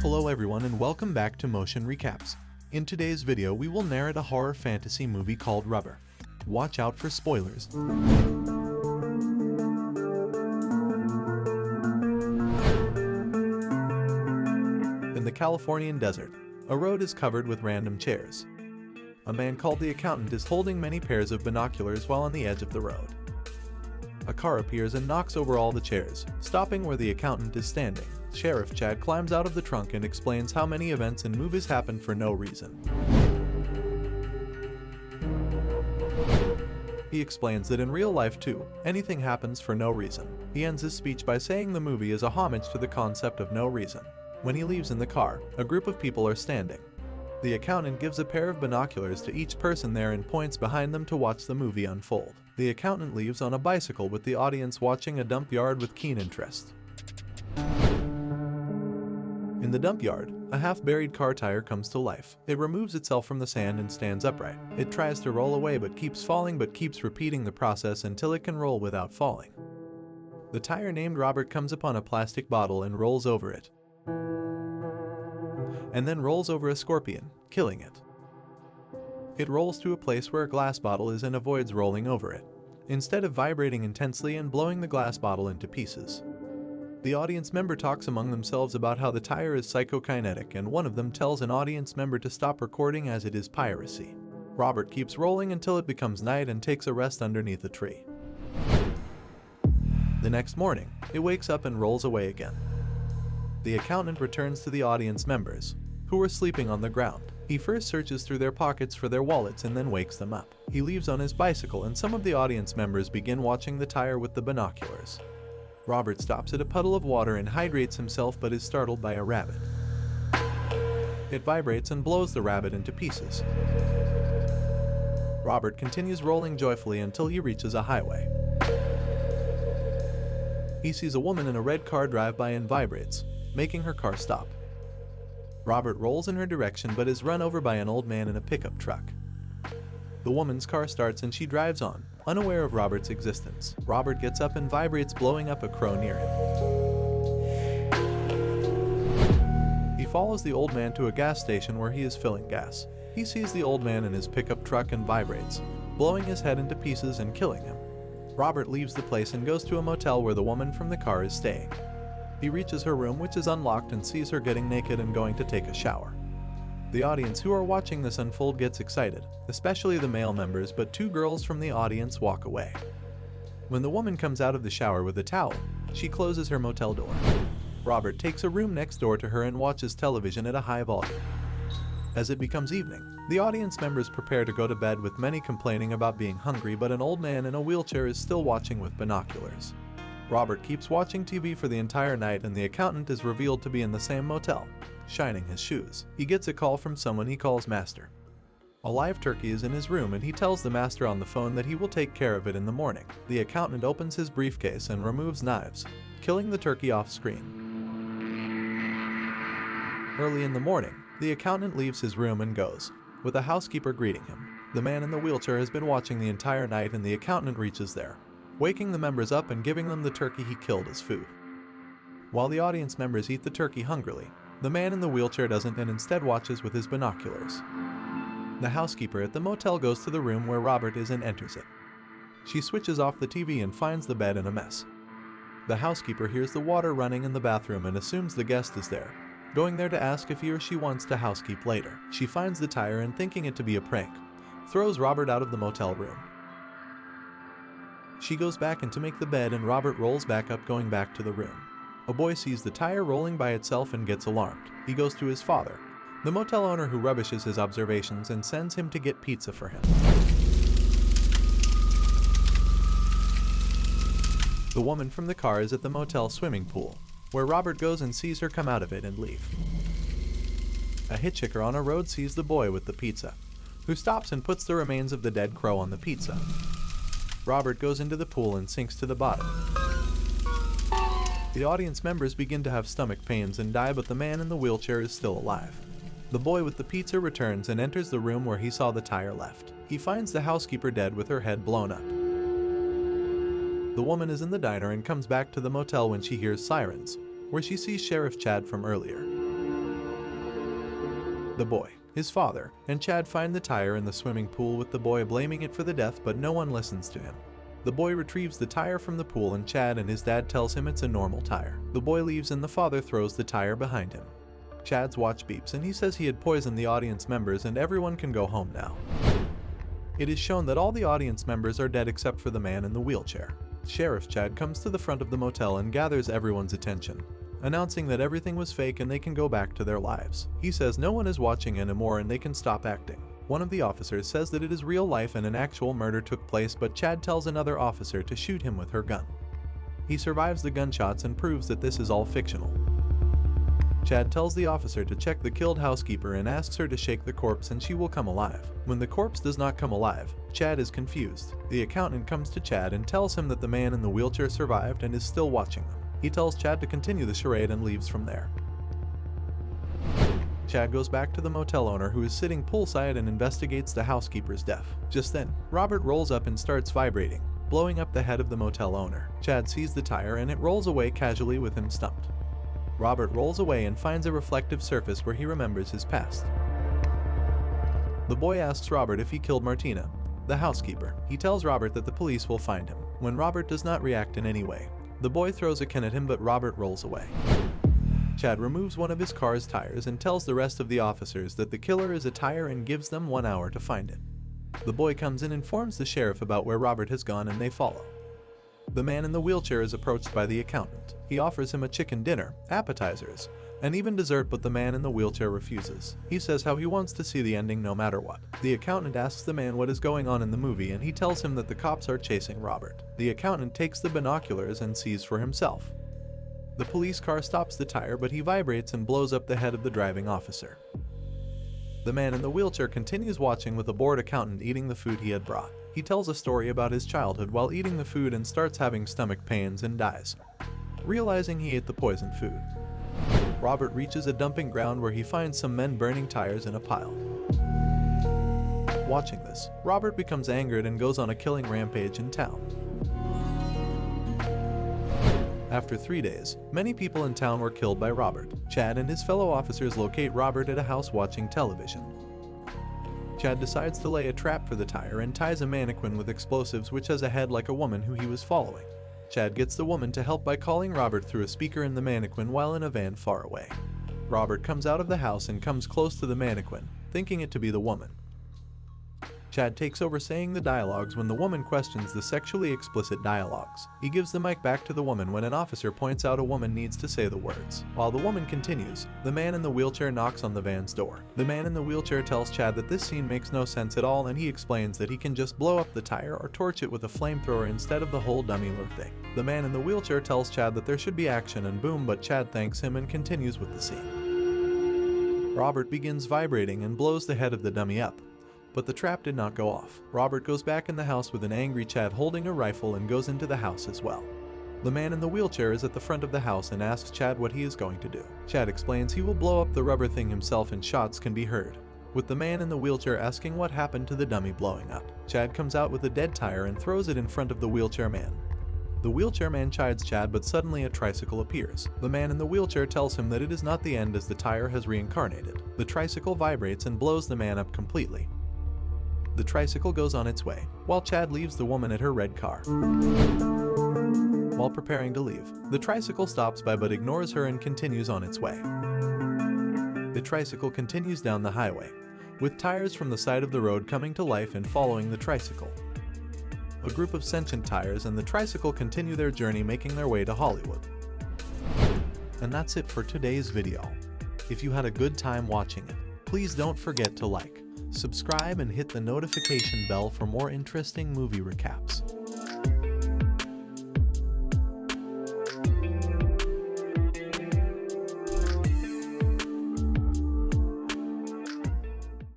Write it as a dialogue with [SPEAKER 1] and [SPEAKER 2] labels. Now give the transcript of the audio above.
[SPEAKER 1] Hello everyone and welcome back to Motion Recaps. In today's video we will narrate a horror fantasy movie called Rubber. Watch out for spoilers. In the Californian desert, a road is covered with random chairs. A man called the accountant is holding many pairs of binoculars while on the edge of the road. A car appears and knocks over all the chairs, stopping where the accountant is standing. Sheriff Chad climbs out of the trunk and explains how many events and movies happen for no reason. He explains that in real life too, anything happens for no reason. He ends his speech by saying the movie is a homage to the concept of no reason. When he leaves in the car, a group of people are standing. The accountant gives a pair of binoculars to each person there and points behind them to watch the movie unfold. The accountant leaves on a bicycle with the audience watching a dump yard with keen interest. In the dump yard, a half-buried car tire comes to life. It removes itself from the sand and stands upright. It tries to roll away but keeps falling but keeps repeating the process until it can roll without falling. The tire named Robert comes upon a plastic bottle and rolls over it. And then rolls over a scorpion, killing it. It rolls to a place where a glass bottle is and avoids rolling over it, instead of vibrating intensely and blowing the glass bottle into pieces. The audience member talks among themselves about how the tire is psychokinetic, and one of them tells an audience member to stop recording as it is piracy. Robert keeps rolling until it becomes night and takes a rest underneath a tree. The next morning, it wakes up and rolls away again. The accountant returns to the audience members, who were sleeping on the ground. He first searches through their pockets for their wallets and then wakes them up. He leaves on his bicycle and some of the audience members begin watching the tire with the binoculars. Robert stops at a puddle of water and hydrates himself but is startled by a rabbit. It vibrates and blows the rabbit into pieces. Robert continues rolling joyfully until he reaches a highway. He sees a woman in a red car drive by and vibrates, making her car stop. Robert rolls in her direction but is run over by an old man in a pickup truck. The woman's car starts and she drives on, unaware of Robert's existence. Robert gets up and vibrates, blowing up a crow near him. He follows the old man to a gas station where he is filling gas. He sees the old man in his pickup truck and vibrates, blowing his head into pieces and killing him. Robert leaves the place and goes to a motel where the woman from the car is staying. He reaches her room, which is unlocked, and sees her getting naked and going to take a shower. The audience who are watching this unfold gets excited, especially the male members, but two girls from the audience walk away. When the woman comes out of the shower with a towel, she closes her motel door. Robert takes a room next door to her and watches television at a high volume. As it becomes evening, the audience members prepare to go to bed, with many complaining about being hungry, but an old man in a wheelchair is still watching with binoculars. Robert keeps watching TV for the entire night and the accountant is revealed to be in the same motel, shining his shoes. He gets a call from someone he calls Master. A live turkey is in his room and he tells the Master on the phone that he will take care of it in the morning. The accountant opens his briefcase and removes knives, killing the turkey off screen. Early in the morning, the accountant leaves his room and goes, with a housekeeper greeting him. The man in the wheelchair has been watching the entire night and the accountant reaches there, waking the members up and giving them the turkey he killed as food. While the audience members eat the turkey hungrily, the man in the wheelchair doesn't and instead watches with his binoculars. The housekeeper at the motel goes to the room where Robert is and enters it. She switches off the TV and finds the bed in a mess. The housekeeper hears the water running in the bathroom and assumes the guest is there, going there to ask if he or she wants to housekeep later. She finds the tire and, thinking it to be a prank, throws Robert out of the motel room. She goes back in to make the bed and Robert rolls back up, going back to the room. A boy sees the tire rolling by itself and gets alarmed. He goes to his father, the motel owner, who rubbishes his observations and sends him to get pizza for him. The woman from the car is at the motel swimming pool, where Robert goes and sees her come out of it and leave. A hitchhiker on a road sees the boy with the pizza, who stops and puts the remains of the dead crow on the pizza. Robert goes into the pool and sinks to the bottom. The audience members begin to have stomach pains and die, but the man in the wheelchair is still alive. The boy with the pizza returns and enters the room where he saw the tire left. He finds the housekeeper dead with her head blown up. The woman is in the diner and comes back to the motel when she hears sirens, where she sees Sheriff Chad from earlier. The boy, his father, and Chad find the tire in the swimming pool with the boy blaming it for the death, but no one listens to him. The boy retrieves the tire from the pool and Chad and his dad tells him it's a normal tire. The boy leaves and the father throws the tire behind him. Chad's watch beeps and he says he had poisoned the audience members and everyone can go home now. It is shown that all the audience members are dead except for the man in the wheelchair. Sheriff Chad comes to the front of the motel and gathers everyone's attention, announcing that everything was fake and they can go back to their lives. He says no one is watching anymore and they can stop acting. One of the officers says that it is real life and an actual murder took place, but Chad tells another officer to shoot him with her gun. He survives the gunshots and proves that this is all fictional. Chad tells the officer to check the killed housekeeper and asks her to shake the corpse and she will come alive. When the corpse does not come alive, Chad is confused. The accountant comes to Chad and tells him that the man in the wheelchair survived and is still watching them. He tells Chad to continue the charade and leaves from there. Chad goes back to the motel owner who is sitting poolside and investigates the housekeeper's death. Just then, Robert rolls up and starts vibrating, blowing up the head of the motel owner. Chad sees the tire and it rolls away casually with him stumped. Robert rolls away and finds a reflective surface where he remembers his past. The boy asks Robert if he killed Martina, the housekeeper. He tells Robert that the police will find him. When Robert does not react in any way, the boy throws a can at him, but Robert rolls away. Chad removes one of his car's tires and tells the rest of the officers that the killer is a tire and gives them 1 hour to find it. The boy comes and informs the sheriff about where Robert has gone and they follow. The man in the wheelchair is approached by the accountant. He offers him a chicken dinner, appetizers, and even dessert, but the man in the wheelchair refuses. He says how he wants to see the ending no matter what. The accountant asks the man what is going on in the movie and he tells him that the cops are chasing Robert. The accountant takes the binoculars and sees for himself. The police car stops the tire, but he vibrates and blows up the head of the driving officer. The man in the wheelchair continues watching with a bored accountant eating the food he had brought. He tells a story about his childhood while eating the food and starts having stomach pains and dies, realizing he ate the poisoned food. Robert reaches a dumping ground where he finds some men burning tires in a pile. Watching this, Robert becomes angered and goes on a killing rampage in town. After 3 days, many people in town were killed by Robert. Chad and his fellow officers locate Robert at a house watching television. Chad decides to lay a trap for the tire and ties a mannequin with explosives which has a head like a woman who he was following. Chad gets the woman to help by calling Robert through a speaker in the mannequin while in a van far away. Robert comes out of the house and comes close to the mannequin, thinking it to be the woman. Chad takes over saying the dialogues when the woman questions the sexually explicit dialogues. He gives the mic back to the woman when an officer points out a woman needs to say the words. While the woman continues, the man in the wheelchair knocks on the van's door. The man in the wheelchair tells Chad that this scene makes no sense at all and he explains that he can just blow up the tire or torch it with a flamethrower instead of the whole dummy load thing. The man in the wheelchair tells Chad that there should be action and boom, but Chad thanks him and continues with the scene. Robert begins vibrating and blows the head of the dummy up, but the trap did not go off. Robert goes back in the house with an angry Chad holding a rifle and goes into the house as well. The man in the wheelchair is at the front of the house and asks Chad what he is going to do. Chad explains he will blow up the rubber thing himself and shots can be heard, with the man in the wheelchair asking what happened to the dummy blowing up. Chad comes out with a dead tire and throws it in front of the wheelchair man. The wheelchair man chides Chad, but suddenly a tricycle appears. The man in the wheelchair tells him that it is not the end as the tire has reincarnated. The tricycle vibrates and blows the man up completely. The tricycle goes on its way, while Chad leaves the woman at her red car. While preparing to leave, the tricycle stops by but ignores her and continues on its way. The tricycle continues down the highway, with tires from the side of the road coming to life and following the tricycle. A group of sentient tires and the tricycle continue their journey, making their way to Hollywood. And that's it for today's video. If you had a good time watching it, please don't forget to like, subscribe and hit the notification bell for more interesting movie recaps.